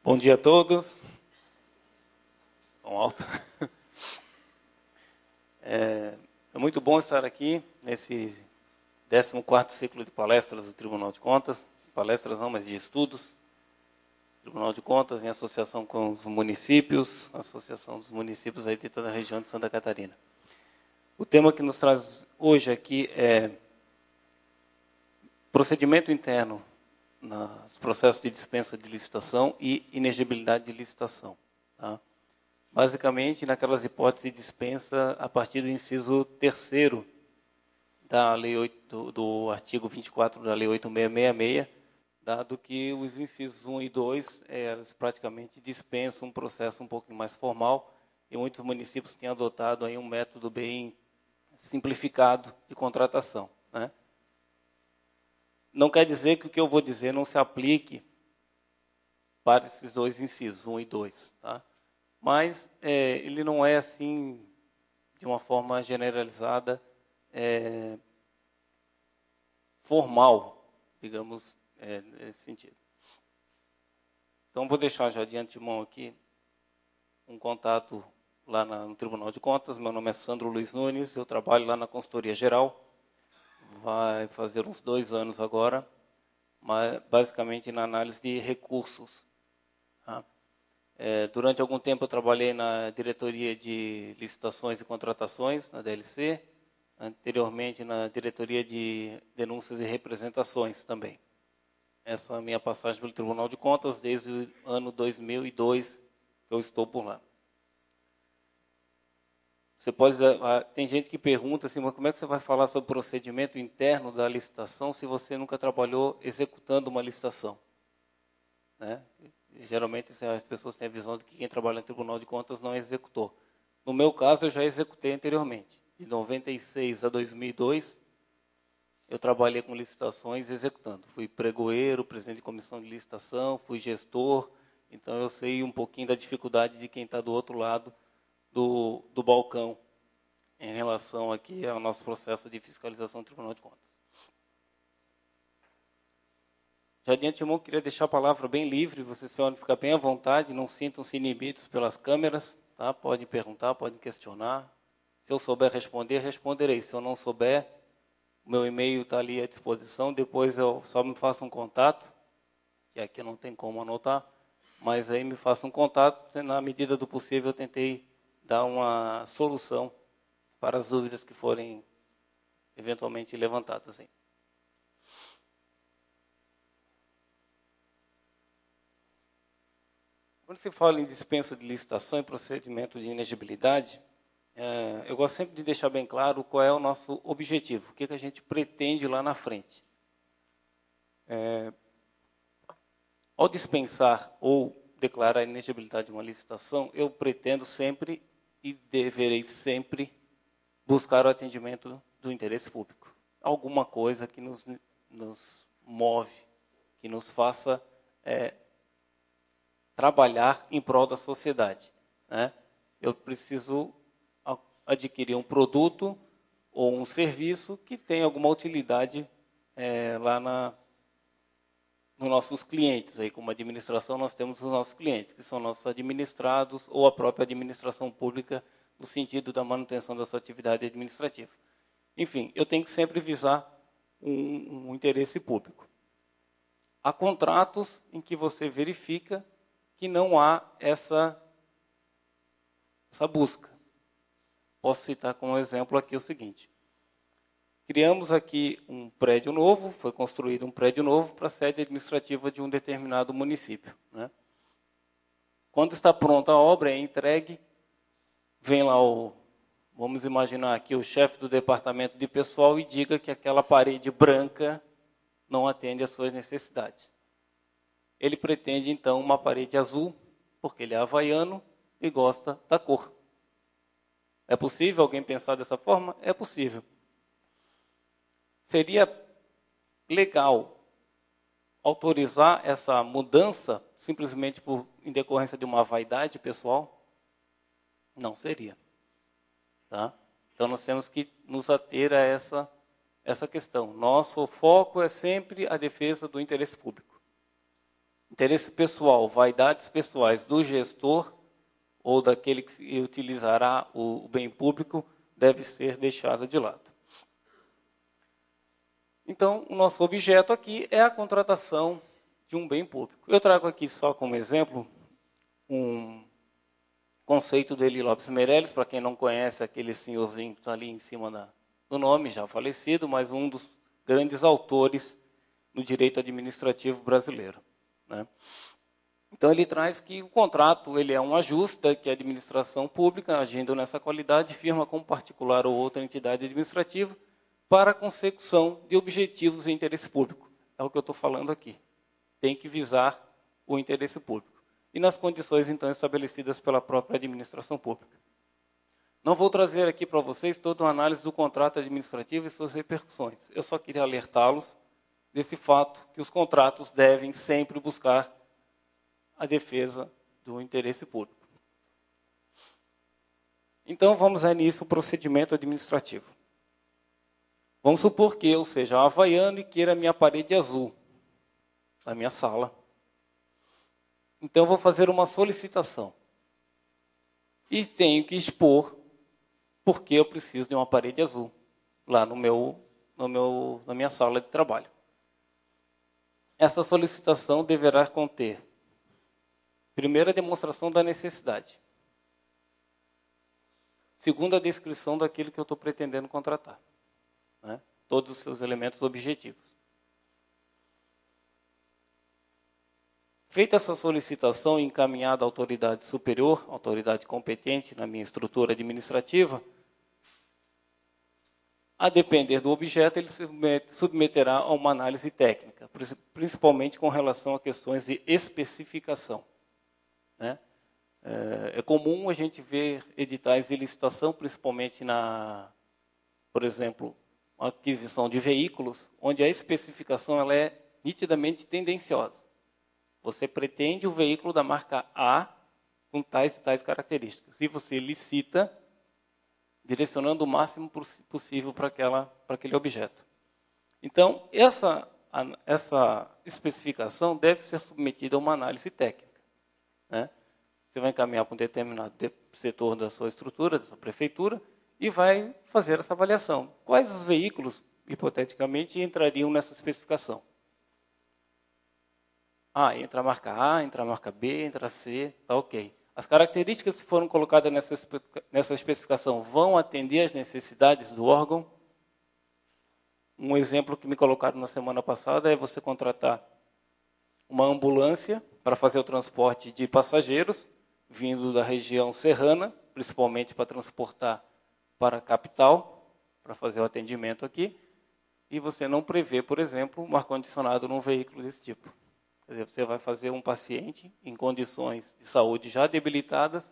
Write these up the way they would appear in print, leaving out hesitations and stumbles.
Bom dia a todos. Som alto. É muito bom estar aqui nesse 14º ciclo de palestras do Tribunal de Contas. Palestras não, mas de estudos. Tribunal de Contas em associação com os municípios, Associação dos Municípios aí de toda a região de Santa Catarina. O tema que nos traz hoje aqui é procedimento interno nos processos de dispensa de licitação e inexigibilidade de licitação. Tá? Basicamente, naquelas hipóteses de dispensa a partir do inciso 3º da Lei 8, do artigo 24 da Lei 8666, dado que os incisos 1 e 2 eles praticamente dispensam um processo um pouco mais formal e muitos municípios têm adotado aí um método bem simplificado de contratação, né? Não quer dizer que o que eu vou dizer não se aplique para esses dois incisos, 1 e 2. Tá? Mas ele não é assim, de uma forma generalizada, formal, digamos, nesse sentido. Então, vou deixar já de antemão aqui um contato lá no Tribunal de Contas. Meu nome é Sandro Luiz Nunes, eu trabalho lá na Consultoria Geral. Vai fazer uns 2 anos agora, mas basicamente na análise de recursos. Tá? Durante algum tempo eu trabalhei na diretoria de licitações e contratações, na DLC, anteriormente na diretoria de denúncias e representações também. Essa é a minha passagem pelo Tribunal de Contas desde o ano 2002 que eu estou por lá. Você pode, tem gente que pergunta assim, mas como é que você vai falar sobre o procedimento interno da licitação se você nunca trabalhou executando uma licitação? Né? Geralmente as pessoas têm a visão de que quem trabalha no Tribunal de Contas não executou. No meu caso, eu já executei anteriormente. De 96 a 2002, eu trabalhei com licitações executando. Fui pregoeiro, presidente de comissão de licitação, fui gestor, então eu sei um pouquinho da dificuldade de quem está do outro lado do balcão em relação aqui ao nosso processo de fiscalização do Tribunal de Contas. Já de antemão, queria deixar a palavra bem livre, vocês podem ficar bem à vontade, não sintam-se inibidos pelas câmeras, tá? Podem perguntar, podem questionar. Se eu souber responder, responderei. Se eu não souber, o meu e-mail está ali à disposição, depois eu só me faça um contato, que aqui não tem como anotar, mas aí me faça um contato, na medida do possível eu tentei dar uma solução para as dúvidas que forem eventualmente levantadas. Hein? Quando se fala em dispensa de licitação e procedimento de inexigibilidade, eu gosto sempre de deixar bem claro qual é o nosso objetivo, o que a gente pretende lá na frente. Ao dispensar ou declarar a inexigibilidade de uma licitação, eu pretendo sempre e deverei sempre buscar o atendimento do interesse público. Alguma coisa que nos move, que nos faça trabalhar em prol da sociedade. Né? Eu preciso adquirir um produto ou um serviço que tenha alguma utilidade lá nos nossos clientes. Aí, como administração, nós temos os nossos clientes, que são nossos administrados ou a própria administração pública, no sentido da manutenção da sua atividade administrativa. Enfim, eu tenho que sempre visar um interesse público. Há contratos em que você verifica que não há essa busca. Posso citar como exemplo aqui o seguinte. Criamos aqui um prédio novo, foi construído um prédio novo para a sede administrativa de um determinado município. Né? Quando está pronta a obra, é entregue, vem lá vamos imaginar aqui, o chefe do departamento de pessoal e diga que aquela parede branca não atende às suas necessidades. Ele pretende, então, uma parede azul, porque ele é havaiano e gosta da cor. É possível alguém pensar dessa forma? É possível. Seria legal autorizar essa mudança simplesmente em decorrência de uma vaidade pessoal? Não seria. Tá? Então, nós temos que nos ater a essa questão. Nosso foco é sempre a defesa do interesse público. Interesse pessoal, vaidades pessoais do gestor ou daquele que utilizará o bem público deve ser deixado de lado. Então, o nosso objeto aqui é a contratação de um bem público. Eu trago aqui só como exemplo um conceito do Eli Lopes Meirelles, para quem não conhece, aquele senhorzinho que está ali em cima do nome, já falecido, mas um dos grandes autores no direito administrativo brasileiro, né? Então, ele traz que o contrato ele é um ajuste que a administração pública, agindo nessa qualidade, firma com particular ou outra entidade administrativa para a consecução de objetivos de interesse público. É o que eu estou falando aqui. Tem que visar o interesse público. E nas condições, então, estabelecidas pela própria administração pública. Não vou trazer aqui para vocês toda uma análise do contrato administrativo e suas repercussões. Eu só queria alertá-los desse fato que os contratos devem sempre buscar a defesa do interesse público. Então, vamos a início o procedimento administrativo. Vamos supor que eu seja havaiano e queira a minha parede azul na minha sala. Então, eu vou fazer uma solicitação. E tenho que expor porque eu preciso de uma parede azul lá na minha sala de trabalho. Essa solicitação deverá conter, primeiro, a demonstração da necessidade. Segundo, a descrição daquilo que eu estou pretendendo contratar, né? Todos os seus elementos objetivos. Feita essa solicitação e encaminhada à autoridade superior, autoridade competente na minha estrutura administrativa, a depender do objeto, ele se submeterá a uma análise técnica, principalmente com relação a questões de especificação, né? É comum a gente ver editais de licitação, principalmente por exemplo, aquisição de veículos, onde a especificação ela é nitidamente tendenciosa. Você pretende o veículo da marca A com tais e tais características. E você licita, direcionando o máximo possível para aquele objeto. Então, essa especificação deve ser submetida a uma análise técnica, né? Você vai encaminhar para um determinado setor da sua estrutura, da sua prefeitura, e vai fazer essa avaliação. Quais os veículos, hipoteticamente, entrariam nessa especificação? Entra a marca A, entra a marca B, entra a C, está ok. As características que foram colocadas nessa especificação vão atender às necessidades do órgão? Um exemplo que me colocaram na semana passada é você contratar uma ambulância para fazer o transporte de passageiros, vindo da região serrana, principalmente para transportar para a capital, para fazer o atendimento aqui, e você não prevê, por exemplo, um ar-condicionado num veículo desse tipo. Quer dizer, você vai fazer um paciente em condições de saúde já debilitadas,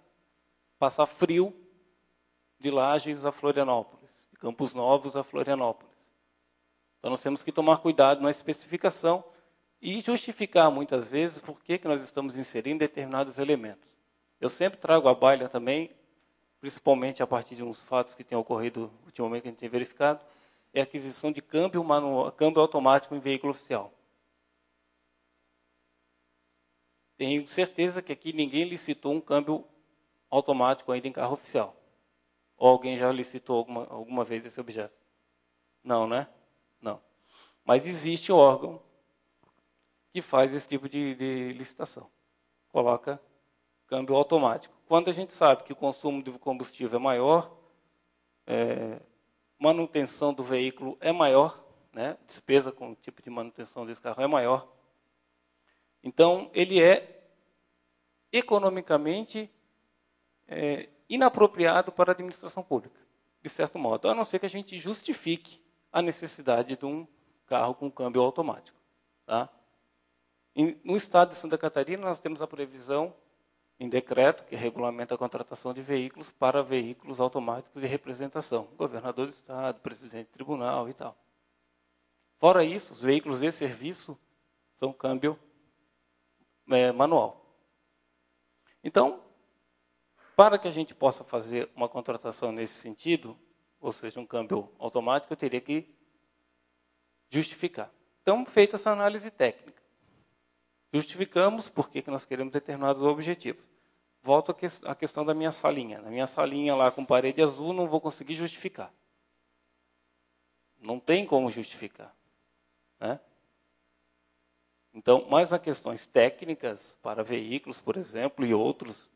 passar frio de Lages a Florianópolis, de Campos Novos a Florianópolis. Então, nós temos que tomar cuidado na especificação e justificar, muitas vezes, por que nós estamos inserindo determinados elementos. Eu sempre trago à baila também, principalmente a partir de uns fatos que têm ocorrido ultimamente, que a gente tem verificado, é a aquisição de câmbio automático em veículo oficial. Tenho certeza que aqui ninguém licitou um câmbio automático ainda em carro oficial. Ou alguém já licitou alguma vez esse objeto? Não, né? Não. Mas existe um órgão que faz esse tipo de licitação. Coloca câmbio automático. Quando a gente sabe que o consumo de combustível é maior, manutenção do veículo é maior, né? Despesa com o tipo de manutenção desse carro é maior. Então, ele é economicamente inapropriado para a administração pública, de certo modo, a não ser que a gente justifique a necessidade de um carro com câmbio automático, tá? No estado de Santa Catarina, nós temos a previsão em decreto, que regulamenta a contratação de veículos para veículos automáticos de representação. Governador do estado, presidente do tribunal e tal. Fora isso, os veículos de serviço são câmbio manual. Então, para que a gente possa fazer uma contratação nesse sentido, ou seja, um câmbio automático, eu teria que justificar. Então, feita essa análise técnica. Justificamos por que nós queremos determinados objetivos. Volto à questão da minha salinha. Na minha salinha lá com parede azul, não vou conseguir justificar. Não tem como justificar, né? Então, mas nas questões técnicas, para veículos, por exemplo, e outros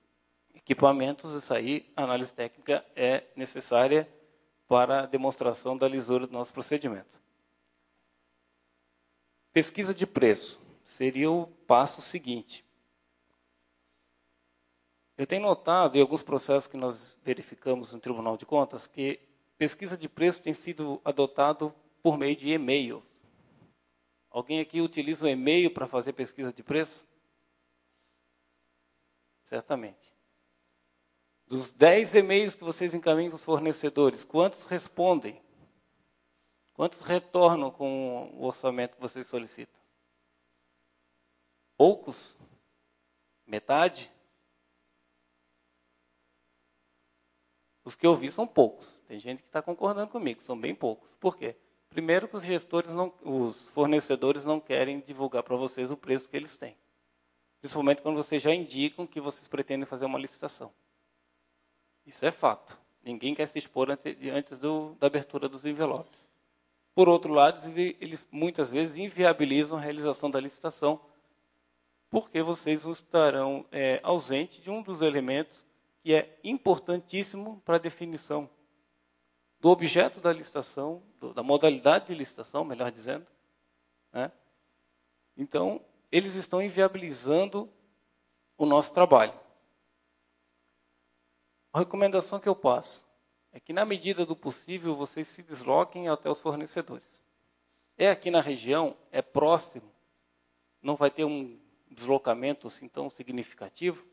equipamentos, isso aí, a análise técnica é necessária para a demonstração da lisura do nosso procedimento. Pesquisa de preço seria o passo seguinte. Eu tenho notado, em alguns processos que nós verificamos no Tribunal de Contas, que pesquisa de preço tem sido adotado por meio de e-mail. Alguém aqui utiliza o e-mail para fazer pesquisa de preço? Certamente. Dos 10 e-mails que vocês encaminham para os fornecedores, quantos respondem? Quantos retornam com o orçamento que vocês solicitam? Poucos? Metade? Os que eu vi são poucos. Tem gente que está concordando comigo, são bem poucos. Por quê? Primeiro que os fornecedores não querem divulgar para vocês o preço que eles têm. Principalmente quando vocês já indicam que vocês pretendem fazer uma licitação. Isso é fato. Ninguém quer se expor antes da abertura dos envelopes. Por outro lado, eles muitas vezes inviabilizam a realização da licitação, porque vocês estarão ausentes de um dos elementos que é importantíssimo para a definição do objeto da licitação, da modalidade de licitação, melhor dizendo, né? Então, eles estão inviabilizando o nosso trabalho. A recomendação que eu passo é que, na medida do possível, vocês se desloquem até os fornecedores. É aqui na região, é próximo, não vai ter um deslocamento assim tão significativo.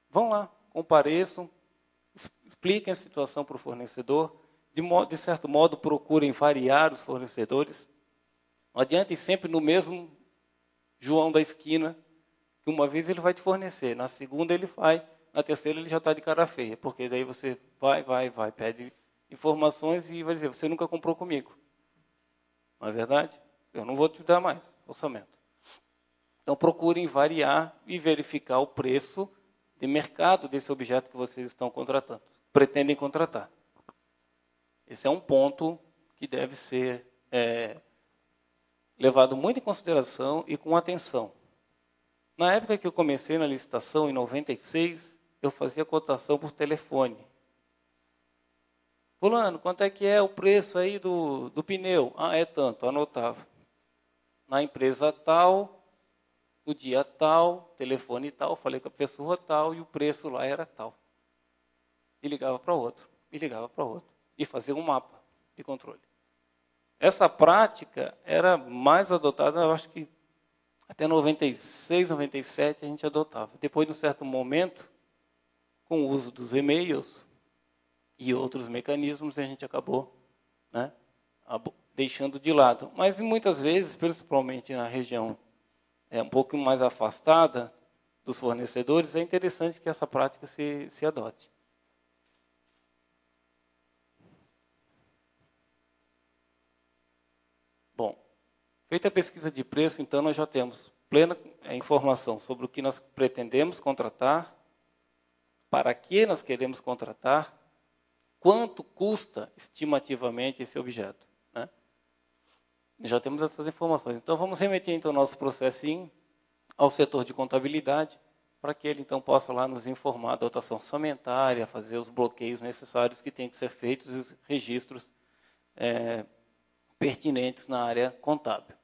Vão lá, compareçam, expliquem a situação para o fornecedor, de certo modo procurem variar os fornecedores. Não adianta ir sempre no mesmo João da esquina, que uma vez ele vai te fornecer, na segunda ele vai, na terceira ele já está de cara feia, porque daí você vai, pede informações e vai dizer, você nunca comprou comigo. Não é verdade? Eu não vou te dar mais orçamento. Então procurem variar e verificar o preço de mercado desse objeto que vocês estão contratando, pretendem contratar. Esse é um ponto que deve ser levado muito em consideração e com atenção. Na época que eu comecei na licitação, em 96, eu fazia cotação por telefone. Fulano, quanto é que é o preço aí do pneu? Ah, é tanto, anotava. Na empresa tal, no dia tal, telefone tal, falei com a pessoa tal, e o preço lá era tal. E ligava para outro, e ligava para outro. E fazia um mapa de controle. Essa prática era mais adotada, eu acho que até 96, 97 a gente adotava. Depois, de um certo momento, com o uso dos e-mails e outros mecanismos, a gente acabou, né, deixando de lado. Mas muitas vezes, principalmente na região um pouco mais afastada dos fornecedores, é interessante que essa prática se adote. Bom, feita a pesquisa de preço, então nós já temos plena informação sobre o que nós pretendemos contratar, para que nós queremos contratar, quanto custa estimativamente esse objeto, né? Já temos essas informações. Então vamos remeter então o nosso processinho ao setor de contabilidade, para que ele então possa lá nos informar da dotação orçamentária, fazer os bloqueios necessários que têm que ser feitos e os registros pertinentes na área contábil.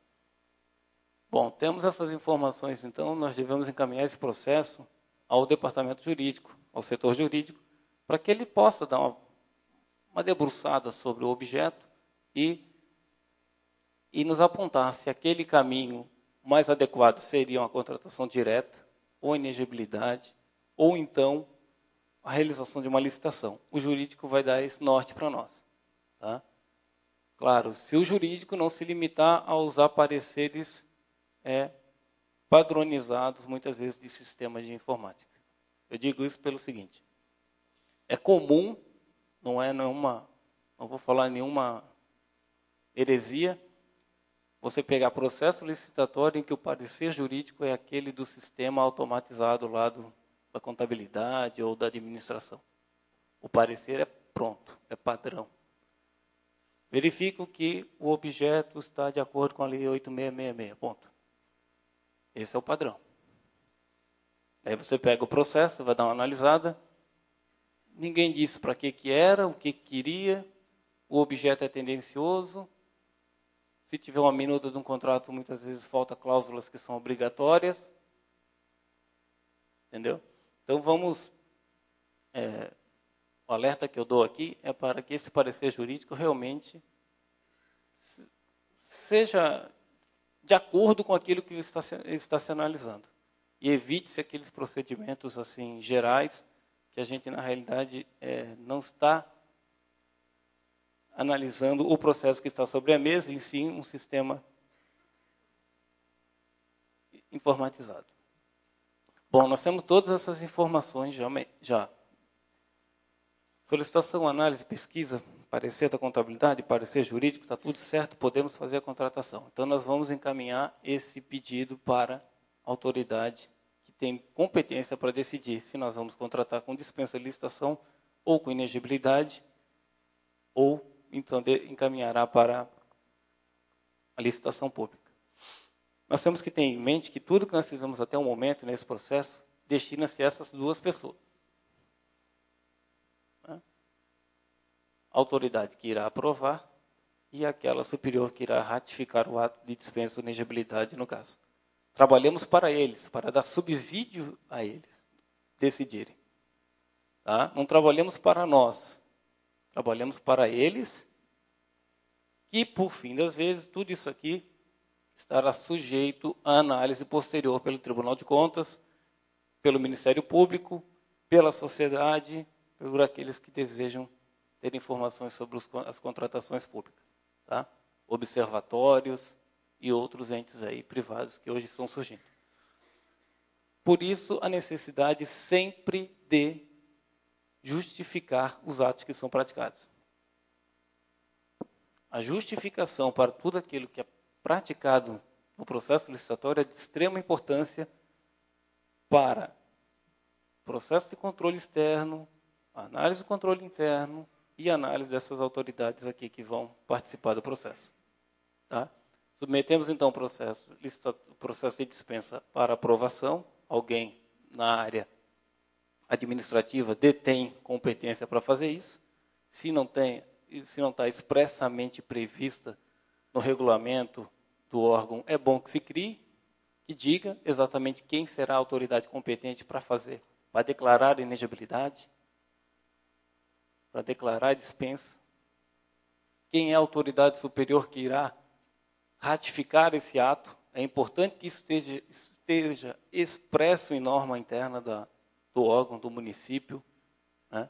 Bom, temos essas informações, então nós devemos encaminhar esse processo ao departamento jurídico, ao setor jurídico, para que ele possa dar uma debruçada sobre o objeto e nos apontar se aquele caminho mais adequado seria uma contratação direta, ou inegibilidade, ou então a realização de uma licitação. O jurídico vai dar esse norte para nós. Tá? Claro, se o jurídico não se limitar a usar pareceres padronizados, muitas vezes, de sistemas de informática. Eu digo isso pelo seguinte, é comum, não vou falar nenhuma heresia, você pegar processo licitatório em que o parecer jurídico é aquele do sistema automatizado lá da contabilidade ou da administração. O parecer é pronto, é padrão. Verifico que o objeto está de acordo com a Lei 8666, ponto. Esse é o padrão. Aí você pega o processo, vai dar uma analisada. Ninguém disse para que era, o que queria, o objeto é tendencioso. Se tiver uma minuta de um contrato, muitas vezes falta cláusulas que são obrigatórias. Entendeu? Então vamos... o alerta que eu dou aqui é para que esse parecer jurídico realmente seja de acordo com aquilo que está se analisando. E evite-se aqueles procedimentos assim gerais que a gente, na realidade, não está analisando o processo que está sobre a mesa, e sim um sistema informatizado. Bom, nós temos todas essas informações já. Solicitação, análise, pesquisa, parecer da contabilidade, parecer jurídico, está tudo certo, podemos fazer a contratação. Então, nós vamos encaminhar esse pedido para a autoridade que tem competência para decidir se nós vamos contratar com dispensa de licitação ou com inegibilidade, ou então encaminhará para a licitação pública. Nós temos que ter em mente que tudo que nós fizemos até o momento nesse processo destina-se a essas duas pessoas. A autoridade que irá aprovar e aquela superior que irá ratificar o ato de dispensa ou inegibilidade, no caso. Trabalhamos para eles, para dar subsídio a eles decidirem. Tá? Não trabalhamos para nós, trabalhamos para eles, que, por fim das vezes, tudo isso aqui estará sujeito à análise posterior pelo Tribunal de Contas, pelo Ministério Público, pela sociedade, por aqueles que desejam ter informações sobre as contratações públicas. Tá? Observatórios e outros entes aí privados que hoje estão surgindo. Por isso, a necessidade sempre de justificar os atos que são praticados. A justificação para tudo aquilo que é praticado no processo licitatório é de extrema importância para processo de controle externo, análise do controle interno e análise dessas autoridades aqui que vão participar do processo. Tá? Submetemos, então, o processo de dispensa para aprovação. Alguém na área administrativa detém competência para fazer isso. Se não está expressamente prevista no regulamento do órgão, é bom que se crie, que diga exatamente quem será a autoridade competente para fazer, para declarar a inegibilidade, para declarar a dispensa, quem é a autoridade superior que irá ratificar esse ato. É importante que isso esteja expresso em norma interna do órgão, do município, né?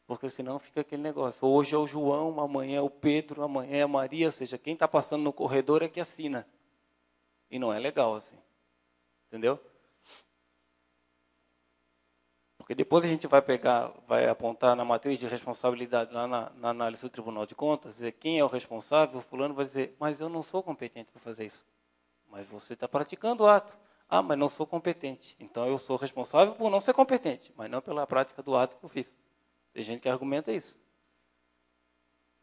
Porque senão fica aquele negócio. Hoje é o João, amanhã é o Pedro, amanhã é a Maria, ou seja, quem está passando no corredor é que assina. E não é legal assim. Entendeu? Porque depois a gente vai apontar na matriz de responsabilidade, lá na análise do Tribunal de Contas, dizer quem é o responsável, o fulano vai dizer, mas eu não sou competente para fazer isso. Mas você está praticando o ato. Ah, mas não sou competente. Então eu sou responsável por não ser competente, mas não pela prática do ato que eu fiz. Tem gente que argumenta isso.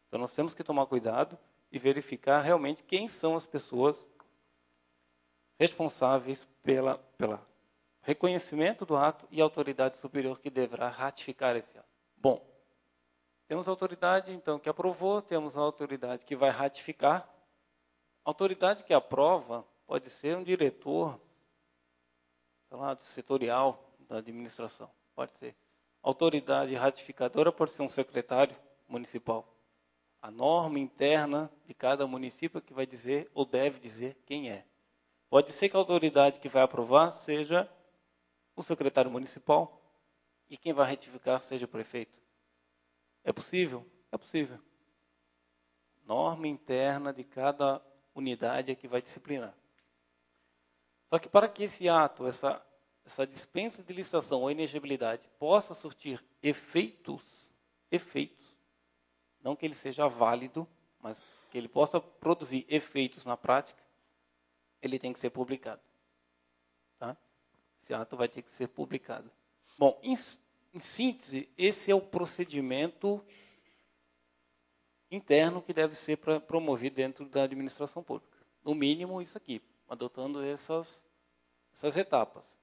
Então nós temos que tomar cuidado e verificar realmente quem são as pessoas responsáveis pela reconhecimento do ato e a autoridade superior que deverá ratificar esse ato. Bom, temos a autoridade, então, que aprovou, temos a autoridade que vai ratificar. A autoridade que aprova pode ser um diretor, sei lá, do setorial da administração, pode ser. A autoridade ratificadora pode ser um secretário municipal. A norma interna de cada município que vai dizer ou deve dizer quem é. Pode ser que a autoridade que vai aprovar seja o secretário municipal e quem vai retificar seja o prefeito. É possível? É possível. Norma interna de cada unidade é que vai disciplinar. Só que para que esse ato, essa dispensa de licitação ou inegibilidade possa surtir efeitos, não que ele seja válido, mas que ele possa produzir efeitos na prática, ele tem que ser publicado. Tá? Esse ato vai ter que ser publicado. Bom, em síntese, esse é o procedimento interno que deve ser promovido dentro da administração pública. No mínimo, isso aqui, adotando essas etapas.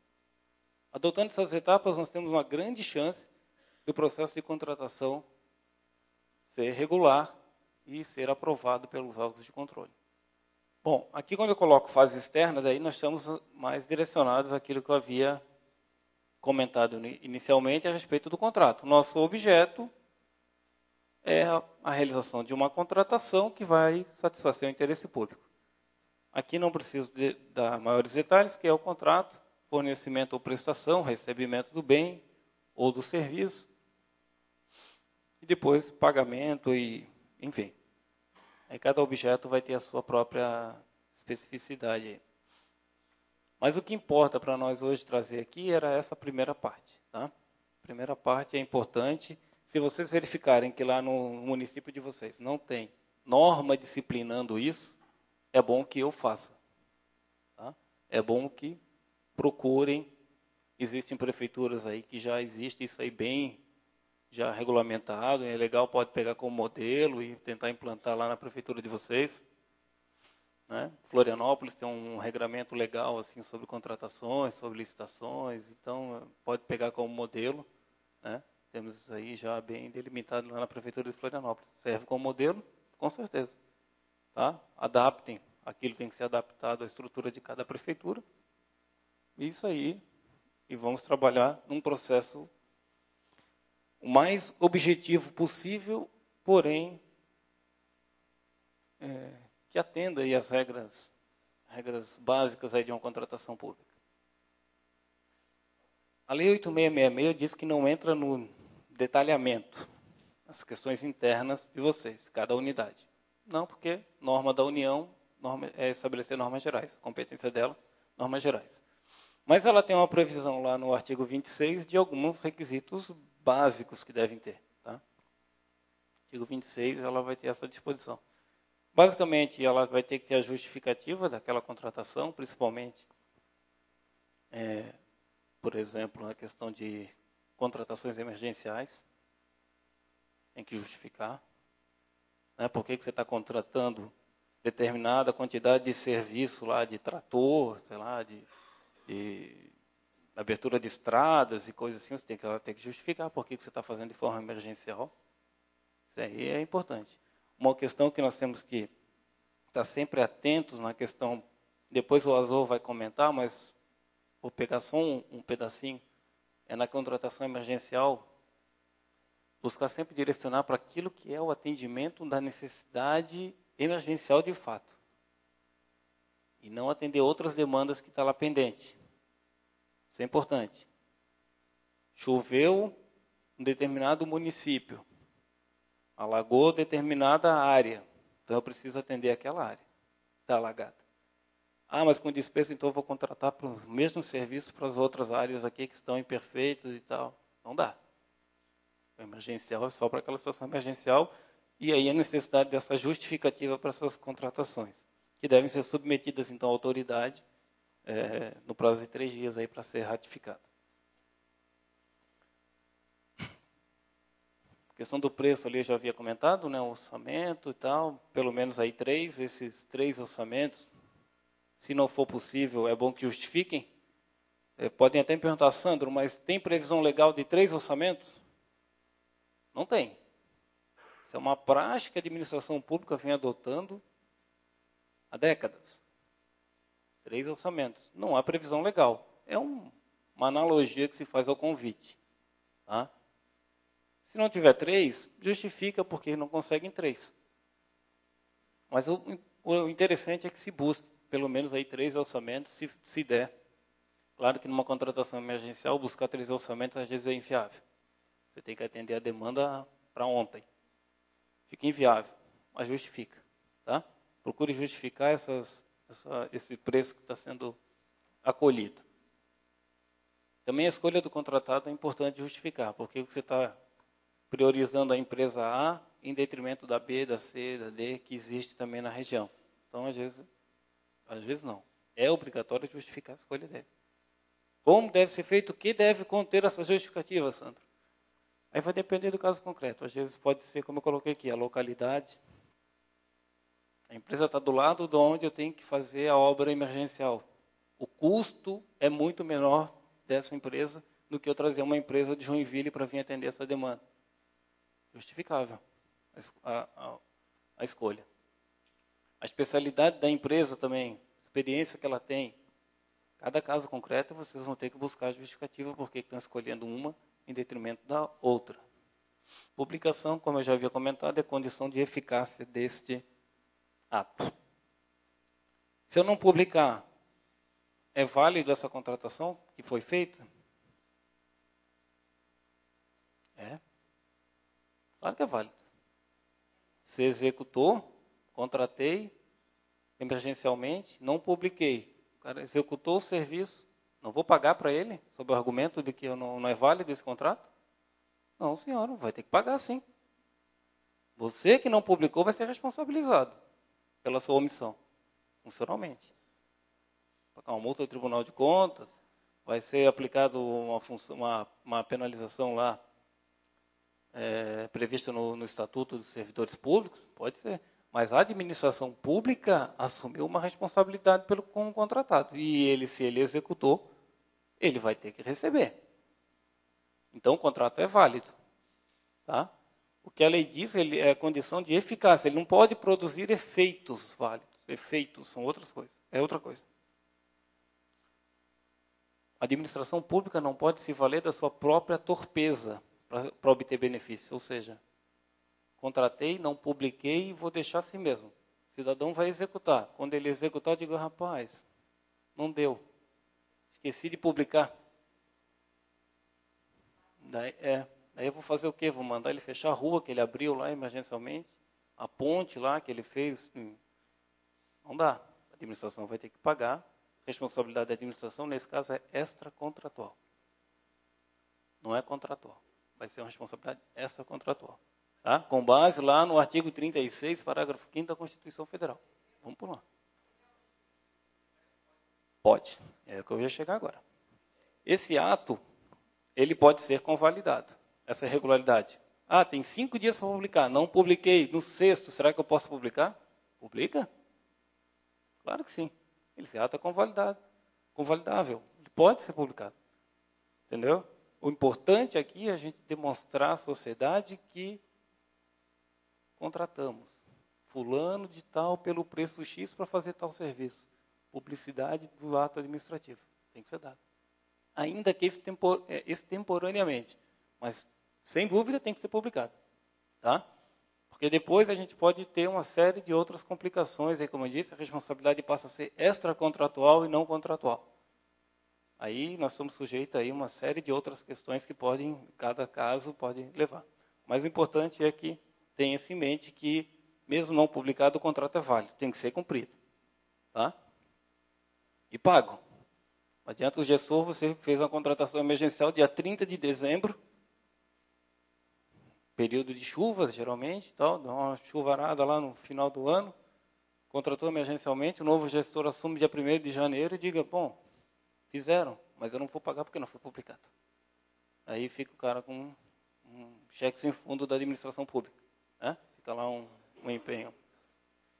Adotando essas etapas, nós temos uma grande chance do processo de contratação ser regular e ser aprovado pelos órgãos de controle. Bom, aqui quando eu coloco fases externas, aí nós estamos mais direcionados àquilo que eu havia comentado inicialmente a respeito do contrato. Nosso objeto é a realização de uma contratação que vai satisfazer o interesse público. Aqui não preciso dar maiores detalhes, que é o contrato, fornecimento ou prestação, recebimento do bem ou do serviço, e depois pagamento e, enfim. Aí cada objeto vai ter a sua própria especificidade aí. Mas o que importa para nós hoje trazer aqui era essa primeira parte. Tá? A primeira parte é importante. Se vocês verificarem que lá no município de vocês não tem norma disciplinando isso, é bom que eu faça. Tá? É bom que procurem. Existem prefeituras aí que já existe isso aí bem já regulamentado. É legal, pode pegar como modelo e tentar implantar lá na prefeitura de vocês. Né? Florianópolis tem um regramento legal assim sobre contratações, sobre licitações, então pode pegar como modelo. Né? Temos isso aí já bem delimitado lá na prefeitura de Florianópolis. Serve como modelo? Com certeza. Tá? Adaptem, aquilo tem que ser adaptado à estrutura de cada prefeitura. Isso aí, e vamos trabalhar num processo o mais objetivo possível, porém que atenda aí as regras básicas aí de uma contratação pública. A Lei 8666 diz que não entra no detalhamento, as questões internas de vocês, cada unidade. Não, porque norma da União é estabelecer normas gerais, a competência dela, normas gerais. Mas ela tem uma previsão lá no artigo 26 de alguns requisitos básicos que devem ter. Tá? Artigo 26, ela vai ter essa disposição. Basicamente, ela vai ter que ter a justificativa daquela contratação, principalmente, por exemplo, na questão de contratações emergenciais. Tem que justificar. Né? Por que você está contratando determinada quantidade de serviço lá, de trator, sei lá, de abertura de estradas e coisas assim, ela tem que justificar por que você está fazendo de forma emergencial. Isso aí é importante. Uma questão que nós temos que estar sempre atentos na questão, depois o Azul vai comentar, mas vou pegar só um pedacinho, é na contratação emergencial, buscar sempre direcionar para aquilo que é o atendimento da necessidade emergencial de fato. E não atender outras demandas que estão lá pendente. Isso é importante. Choveu em determinado município, alagou determinada área, então eu preciso atender aquela área, está alagada. Ah, mas com despesa, então eu vou contratar para o mesmo serviço para as outras áreas aqui que estão imperfeitas e tal. Não dá. O emergencial é só para aquela situação emergencial e aí a necessidade dessa justificativa para essas contratações, que devem ser submetidas, então, à autoridade no prazo de 3 dias aí para ser ratificado. A questão do preço ali eu já havia comentado, né, o orçamento e tal, pelo menos aí esses 3 orçamentos, se não for possível, é bom que justifiquem. Podem até me perguntar, Sandro, mas tem previsão legal de 3 orçamentos? Não tem. Isso é uma prática que a administração pública vem adotando há décadas. 3 orçamentos. Não há previsão legal. É uma analogia que se faz ao convite. Tá? Se não tiver 3, justifica porque não conseguem 3. Mas o interessante é que se busque pelo menos aí 3 orçamentos, se der. Claro que numa contratação emergencial, buscar 3 orçamentos às vezes é inviável. Você tem que atender a demanda para ontem. Fica inviável, mas justifica. Tá? Procure justificar esse preço que está sendo acolhido. Também a escolha do contratado é importante justificar, porque você está priorizando a empresa A em detrimento da B, da C, da D, que existe também na região. Então, às vezes não. É obrigatório justificar a escolha dele. Como deve ser feito? O que deve conter essa justificativa, Sandro? Aí vai depender do caso concreto. Às vezes pode ser, como eu coloquei aqui, a localidade. A empresa está do lado de onde eu tenho que fazer a obra emergencial. O custo é muito menor dessa empresa do que eu trazer uma empresa de Joinville para vir atender essa demanda. Justificável a escolha. A especialidade da empresa também, a experiência que ela tem. Cada caso concreto, vocês vão ter que buscar a justificativa porque estão escolhendo uma em detrimento da outra. Publicação, como eu já havia comentado, é condição de eficácia deste ato. Se eu não publicar, é válido essa contratação que foi feita? É. Claro que é válido. Você executou, contratei emergencialmente, não publiquei. O cara executou o serviço, não vou pagar para ele, sob o argumento de que não é válido esse contrato? Não, senhora, vai ter que pagar sim. Você que não publicou vai ser responsabilizado pela sua omissão, funcionalmente. Pagar uma multa do Tribunal de Contas, vai ser aplicado uma penalização lá, prevista no Estatuto dos Servidores Públicos, pode ser. Mas a administração pública assumiu uma responsabilidade com o contratado. E se ele executou, ele vai ter que receber. Então, o contrato é válido. Tá? O que a lei diz é a condição de eficácia. Ele não pode produzir efeitos válidos. Efeitos são outras coisas. É outra coisa. A administração pública não pode se valer da sua própria torpeza para obter benefício. Ou seja, contratei, não publiquei e vou deixar assim mesmo. O cidadão vai executar. Quando ele executar, eu digo, rapaz, não deu. Esqueci de publicar. Daí eu vou fazer o quê? Vou mandar ele fechar a rua que ele abriu lá emergencialmente, a ponte lá que ele fez. Não dá. A administração vai ter que pagar. A responsabilidade da administração, nesse caso, é extracontratual. Não é contratual. Vai ser uma responsabilidade extracontratual. Tá? Com base lá no artigo 36, parágrafo 5º da Constituição Federal. Vamos por lá. Pode. É o que eu ia chegar agora. Esse ato, ele pode ser convalidado. Essa irregularidade. Tem 5 dias para publicar. Não publiquei. No 6º, será que eu posso publicar? Publica? Claro que sim. Esse ato é convalidável. Ele pode ser publicado. Entendeu? O importante aqui é a gente demonstrar à sociedade que contratamos fulano de tal pelo preço X para fazer tal serviço. Publicidade do ato administrativo. Tem que ser dado. Ainda que extemporaneamente. Mas, sem dúvida, tem que ser publicado. Tá? Porque depois a gente pode ter uma série de outras complicações. Aí, como eu disse, a responsabilidade passa a ser extracontratual e não contratual. Aí nós somos sujeitos a uma série de outras questões que cada caso pode levar. Mas o importante é que tenha-se em mente que, mesmo não publicado, o contrato é válido, tem que ser cumprido. Tá? E pago. Não adianta o gestor, você fez uma contratação emergencial dia 30 de dezembro, período de chuvas, geralmente, dá uma chuvarada lá no final do ano, contratou emergencialmente, o novo gestor assume dia 1º de janeiro e diga, bom, fizeram, mas eu não vou pagar porque não foi publicado. Aí fica o cara com um cheque sem fundo da administração pública. Né? Fica lá um empenho.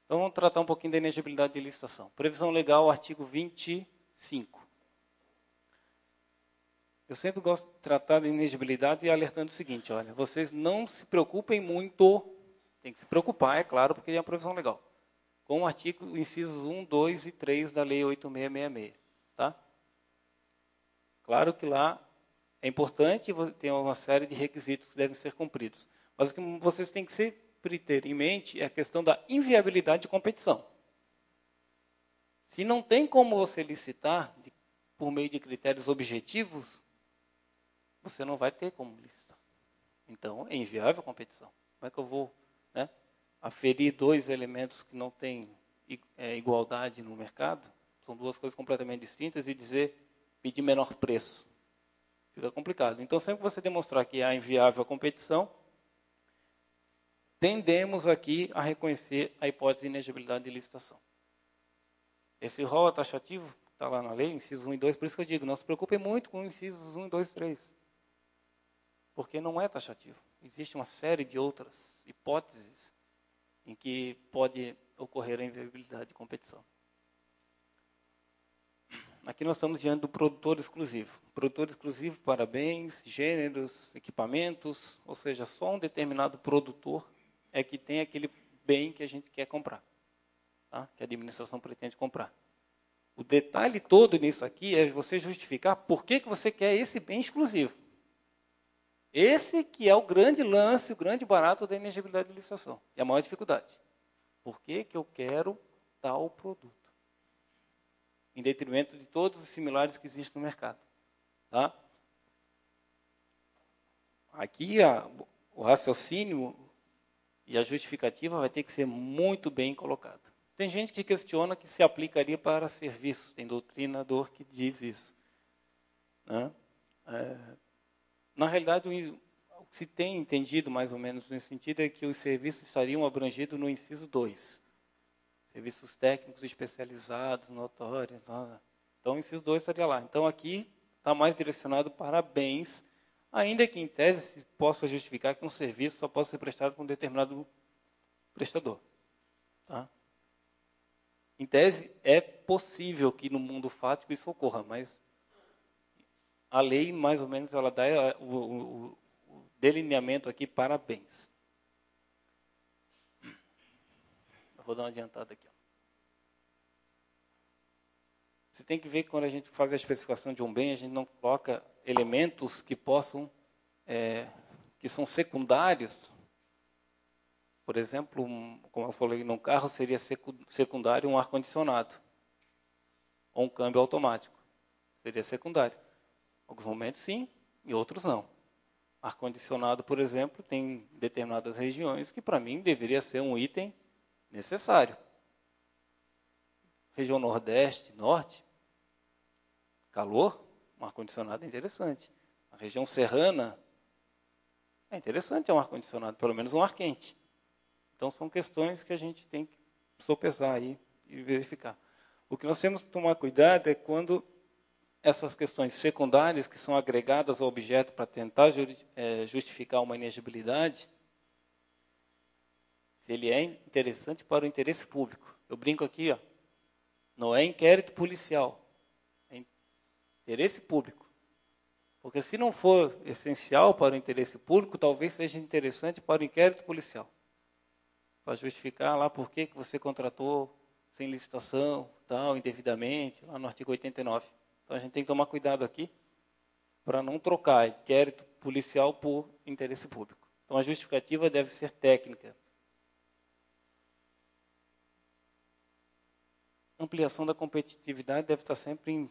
Então, vamos tratar um pouquinho da inegibilidade de licitação. Previsão legal, artigo 25. Eu sempre gosto de tratar da inegibilidade e alertando o seguinte, olha, vocês não se preocupem muito, tem que se preocupar, é claro, porque é uma previsão legal, com o artigo incisos 1, 2 e 3 da Lei 8666. Tá? Claro que lá é importante, tem uma série de requisitos que devem ser cumpridos. Mas o que vocês têm que sempre ter em mente é a questão da inviabilidade de competição. Se não tem como você licitar por meio de critérios objetivos, você não vai ter como licitar. Então, é inviável a competição. Como é que eu vou aferir 2 elementos que não têm igualdade no mercado? São 2 coisas completamente distintas e pedir menor preço. Fica complicado. Então, sempre que você demonstrar que é inviável a competição, tendemos aqui a reconhecer a hipótese de inegibilidade de licitação. Esse rol taxativo está lá na lei, incisos 1 e 2, por isso que eu digo, não se preocupem muito com incisos 1, 2 e 3, porque não é taxativo. Existe uma série de outras hipóteses em que pode ocorrer a inviabilidade de competição. Aqui nós estamos diante do produtor exclusivo. Produtor exclusivo para bens, gêneros, equipamentos, ou seja, só um determinado produtor é que tem aquele bem que a gente quer comprar, tá? Que a administração pretende comprar. O detalhe todo nisso aqui é você justificar por que você quer esse bem exclusivo. Esse que é o grande lance, o grande barato da inegibilidade de licitação. E a maior dificuldade. Por que eu quero tal produto? Em detrimento de todos os similares que existem no mercado. Tá? Aqui o raciocínio e a justificativa vai ter que ser muito bem colocada. Tem gente que questiona que se aplicaria para serviço. Tem doutrinador que diz isso. Né? Na realidade, o que se tem entendido mais ou menos nesse sentido é que os serviços estariam abrangidos no inciso 2. Serviços técnicos especializados, notórios. Então, o inciso 2 estaria lá. Então, aqui está mais direcionado para bens, ainda que, em tese, se possa justificar que um serviço só possa ser prestado por um determinado prestador. Tá? Em tese, é possível que no mundo fático isso ocorra, mas a lei, mais ou menos, ela dá o delineamento aqui para bens. Vou dar uma adiantada aqui. Você tem que ver que quando a gente faz a especificação de um bem, a gente não coloca elementos que possam, que são secundários. Por exemplo, como eu falei, num carro seria secundário um ar-condicionado. Ou um câmbio automático. Seria secundário. Em alguns momentos sim, em outros não. Ar-condicionado, por exemplo, tem determinadas regiões que para mim deveria ser um item necessário. Região Nordeste, Norte, calor, um ar-condicionado é interessante. A região serrana, é interessante ter um ar-condicionado, pelo menos um ar quente. Então, são questões que a gente tem que sopesar aí e verificar. O que nós temos que tomar cuidado é quando essas questões secundárias, que são agregadas ao objeto para tentar justificar uma inegibilidade, se ele é interessante para o interesse público. Eu brinco aqui, ó, não é inquérito policial, é interesse público. Porque se não for essencial para o interesse público, talvez seja interessante para o inquérito policial. Para justificar lá por que você contratou sem licitação, tal, indevidamente, lá no artigo 89. Então a gente tem que tomar cuidado aqui para não trocar inquérito policial por interesse público. Então a justificativa deve ser técnica. Ampliação da competitividade deve estar sempre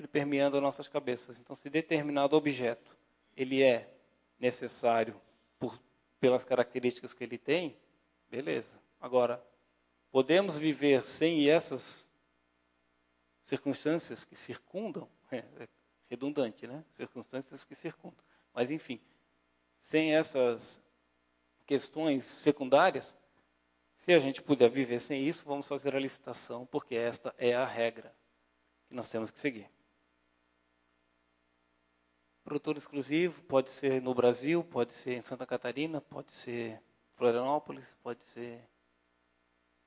permeando as nossas cabeças. Então, se determinado objeto ele é necessário pelas características que ele tem, beleza. Agora, podemos viver sem essas circunstâncias que circundam, é redundante, né? Circunstâncias que circundam. Mas, enfim, sem essas questões secundárias, se a gente puder viver sem isso, vamos fazer a licitação, porque esta é a regra que nós temos que seguir. Produtor exclusivo pode ser no Brasil, pode ser em Santa Catarina, pode ser em Florianópolis, pode ser...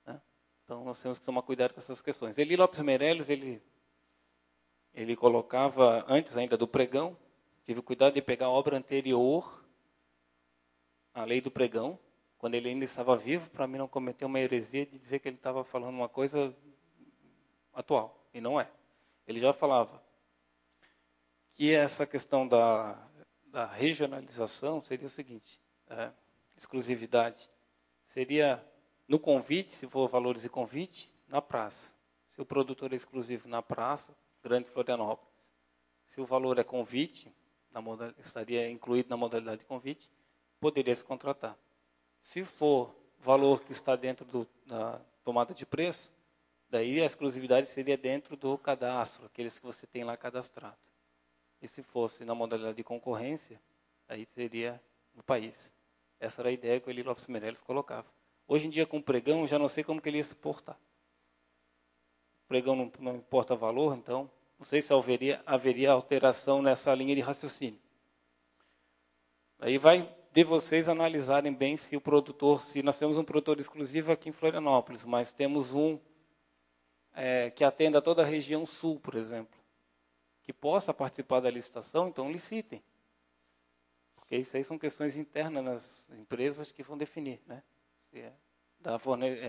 Né? Então, nós temos que tomar cuidado com essas questões. Eli Lopes Meirelles, ele colocava, antes ainda do pregão, tive cuidado de pegar a obra anterior à lei do pregão, quando ele ainda estava vivo, para mim não cometer uma heresia de dizer que ele estava falando uma coisa atual, e não é. Ele já falava que essa questão da regionalização seria o seguinte, exclusividade, seria no convite, se for valores e convite, na praça. Se o produtor é exclusivo na praça, Grande Florianópolis. Se o valor é convite, estaria incluído na modalidade de convite, poderia se contratar. Se for valor que está dentro da tomada de preço, daí a exclusividade seria dentro do cadastro, aqueles que você tem lá cadastrado. E se fosse na modalidade de concorrência, aí seria no país. Essa era a ideia que o Eli Lopes Meirelles colocava. Hoje em dia, com o pregão, eu já não sei como que ele ia se portar. O pregão não importa valor, então, não sei se haveria alteração nessa linha de raciocínio. Aí vai de vocês analisarem bem se nós temos um produtor exclusivo aqui em Florianópolis, mas temos um que atenda a toda a região sul, por exemplo, que possa participar da licitação, então licitem. Porque isso aí são questões internas nas empresas que vão definir, né? Se dar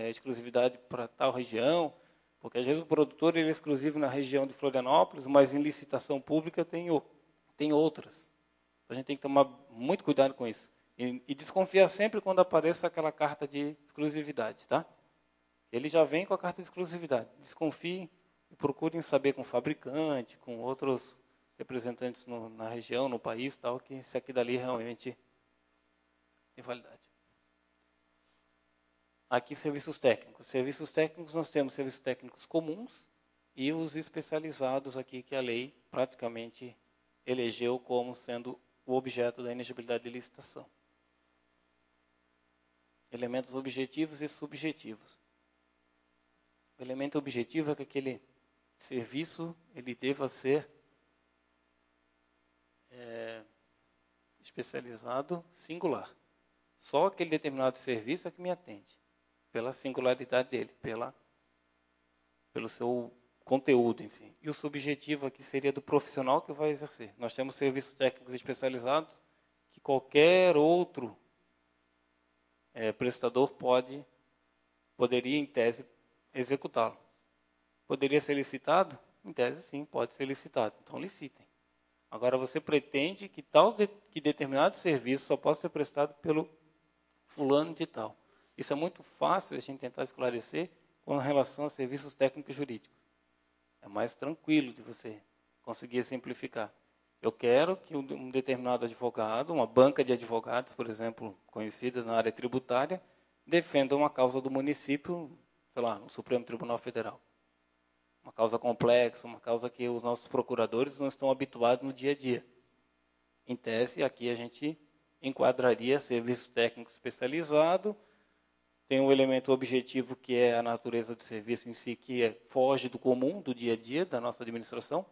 exclusividade para tal região, porque às vezes o produtor ele é exclusivo na região de Florianópolis, mas em licitação pública tem outras. Então a gente tem que tomar muito cuidado com isso. E desconfiar sempre quando apareça aquela carta de exclusividade, tá? Ele já vem com a carta de exclusividade. Desconfiem e procurem saber com o fabricante, com outros representantes na região, no país, tal, que se aqui dali realmente tem validade. Aqui, serviços técnicos. Serviços técnicos, nós temos serviços técnicos comuns e os especializados aqui, que a lei praticamente elegeu como sendo o objeto da inexigibilidade de licitação. Elementos objetivos e subjetivos. O elemento objetivo é que aquele serviço ele deva ser especializado singular. Só aquele determinado serviço é que me atende, pela singularidade dele, pelo seu conteúdo em si. E o subjetivo aqui seria do profissional que vai exercer. Nós temos serviços técnicos especializados que qualquer outro prestador poderia, em tese, executá-lo. Poderia ser licitado? Em tese, sim, pode ser licitado. Então, licitem. Agora, você pretende que determinado serviço só possa ser prestado pelo fulano de tal. Isso é muito fácil a gente tentar esclarecer com relação a serviços técnicos jurídicos. É mais tranquilo de você conseguir simplificar. Eu quero que um determinado advogado, uma banca de advogados, por exemplo, conhecida na área tributária, defenda uma causa do município, sei lá, no Supremo Tribunal Federal. Uma causa complexa, uma causa que os nossos procuradores não estão habituados no dia a dia. Em tese, aqui a gente enquadraria serviço técnico especializado, tem um elemento objetivo que é a natureza do serviço em si, que foge do comum, do dia a dia da nossa administração,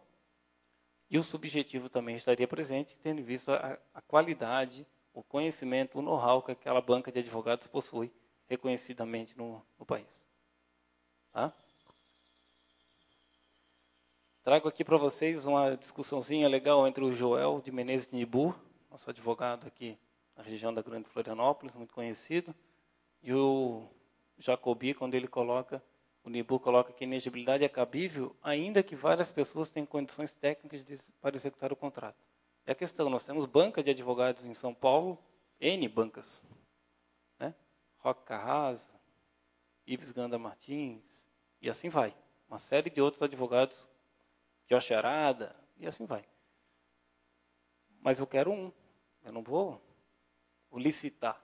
e o subjetivo também estaria presente, tendo em vista a qualidade, o conhecimento, o know-how que aquela banca de advogados possui, reconhecidamente no país. Tá? Trago aqui para vocês uma discussãozinha legal entre o Joel de Menezes de Nibu, nosso advogado aqui na região da Grande Florianópolis, muito conhecido, e o Jacobi, quando ele coloca, o Nibu coloca que a inexigibilidade é cabível, ainda que várias pessoas tenham condições técnicas para executar o contrato. É a questão, nós temos banca de advogados em São Paulo, N bancas, né? Roque Carrasa, Ives Ganda Martins, e assim vai. Uma série de outros advogados, Josh Arada, e assim vai. Mas eu quero um, eu não vou licitar.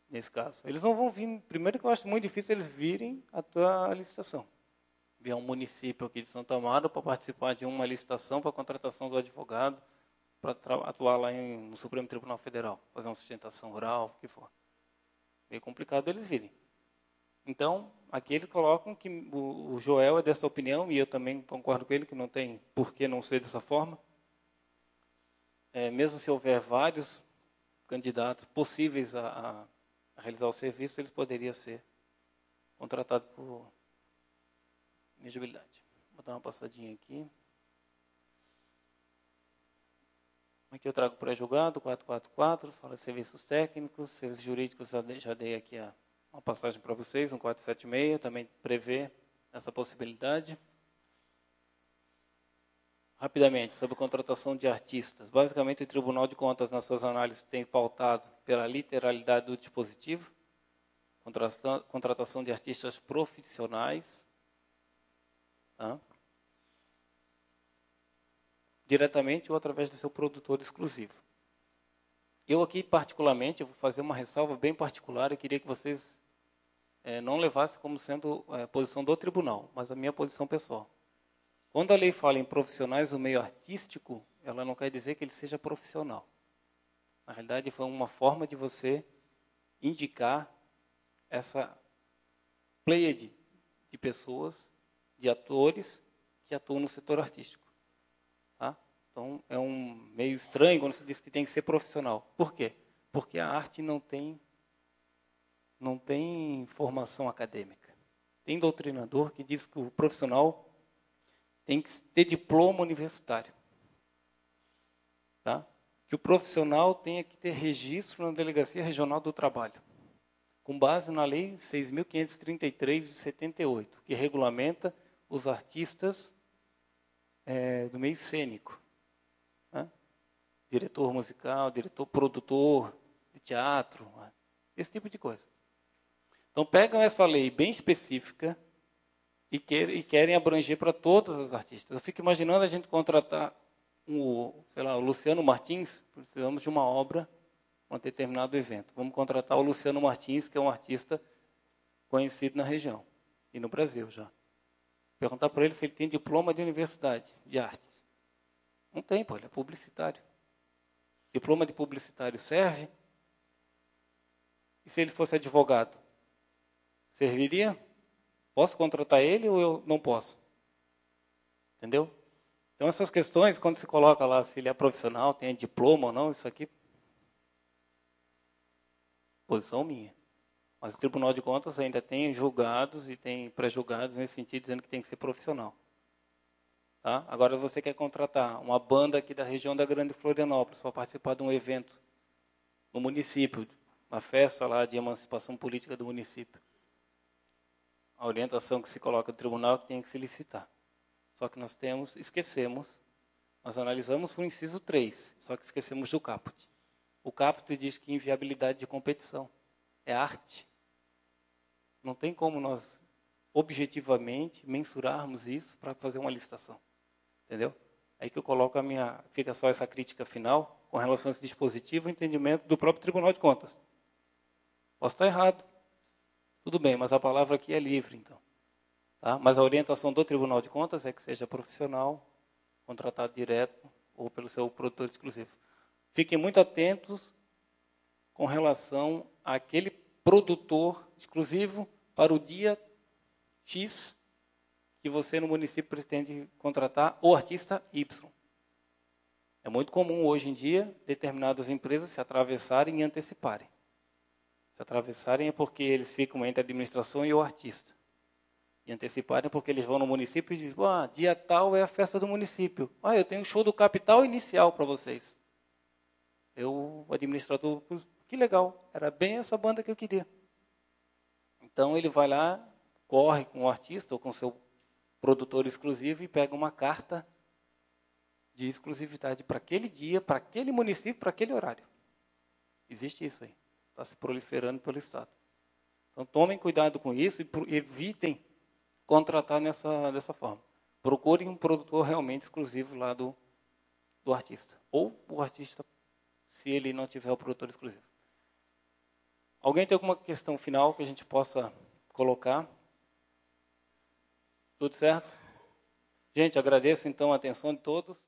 Nesse caso, eles não vão vir. Primeiro que eu acho muito difícil eles virem a tua licitação. Vier um município aqui de Santo Amaro para participar de uma licitação para a contratação do advogado para atuar lá no Supremo Tribunal Federal, fazer uma sustentação rural, o que for. Meio complicado eles virem. Então, aqui eles colocam que o Joel é dessa opinião, e eu também concordo com ele, que não tem por que não ser dessa forma. Mesmo se houver vários candidatos possíveis a realizar o serviço, eles poderiam ser contratados por inexigibilidade. Vou dar uma passadinha aqui. Aqui eu trago o pré-julgado, 444, fala de serviços técnicos, serviços jurídicos, já dei aqui uma passagem para vocês, um 476, também prevê essa possibilidade. Rapidamente, sobre contratação de artistas. Basicamente, o Tribunal de Contas, nas suas análises, tem pautado pela literalidade do dispositivo, contratação de artistas profissionais, tá? Diretamente ou através do seu produtor exclusivo. Eu aqui, particularmente, eu vou fazer uma ressalva bem particular, eu queria que vocês não levassem como sendo a posição do tribunal, mas a minha posição pessoal. Quando a lei fala em profissionais do meio artístico, ela não quer dizer que ele seja profissional. Na realidade, foi uma forma de você indicar essa pleiade de pessoas, de atores que atuam no setor artístico. Tá? Então, é um meio estranho quando se diz que tem que ser profissional. Por quê? Porque a arte não tem formação acadêmica. Tem doutrinador que diz que o profissional tem que ter diploma universitário. Tá? Que o profissional tenha que ter registro na Delegacia Regional do Trabalho, com base na Lei 6.533 de 78, que regulamenta os artistas do meio cênico. Né? Diretor musical, produtor de teatro, esse tipo de coisa. Então, pegam essa lei bem específica e querem abranger para todas as artistas. Eu fico imaginando a gente contratar o Luciano Martins, precisamos de uma obra para um determinado evento. Vamos contratar o Luciano Martins, que é um artista conhecido na região e no Brasil já. Perguntar para ele se ele tem diploma de universidade de artes. Não tem, pô, ele é publicitário. Diploma de publicitário serve? E se ele fosse advogado? Serviria? Posso contratar ele ou eu não posso? Entendeu? Então, essas questões, quando se coloca lá se ele é profissional, tem diploma ou não, isso aqui, posição minha. Mas o Tribunal de Contas ainda tem julgados e tem pré-julgados nesse sentido, dizendo que tem que ser profissional. Tá? Agora, você quer contratar uma banda aqui da região da Grande Florianópolis para participar de um evento no município, uma festa lá de emancipação política do município. A orientação que se coloca no tribunal é que tem que se licitar. Só que nós nós analisamos por inciso 3, só que esquecemos do caput. O caput diz que inviabilidade de competição é arte. Não tem como nós objetivamente mensurarmos isso para fazer uma licitação. Entendeu? Aí que eu coloco fica só essa crítica final com relação a esse dispositivo, o entendimento do próprio Tribunal de Contas. Posso estar errado. Tudo bem, mas a palavra aqui é livre, então. Tá? Mas a orientação do Tribunal de Contas é que seja profissional, contratado direto ou pelo seu produtor exclusivo. Fiquem muito atentos com relação àquele produtor exclusivo para o dia X que você no município pretende contratar o artista Y. É muito comum hoje em dia determinadas empresas se atravessarem e anteciparem. Se atravessarem é porque eles ficam entre a administração e o artista. E anteciparem porque eles vão no município e dizem, dia tal é a festa do município. Eu tenho um show do Capital Inicial para vocês. O administrador, que legal, era bem essa banda que eu queria. Então ele vai lá, corre com o artista ou com o seu produtor exclusivo e pega uma carta de exclusividade para aquele dia, para aquele município, para aquele horário. Existe isso aí. Está se proliferando pelo Estado. Então tomem cuidado com isso e evitem contratar dessa forma. Procurem um produtor realmente exclusivo lá do artista. Ou o artista, se ele não tiver o produtor exclusivo. Alguém tem alguma questão final que a gente possa colocar? Tudo certo? Gente, agradeço então a atenção de todos.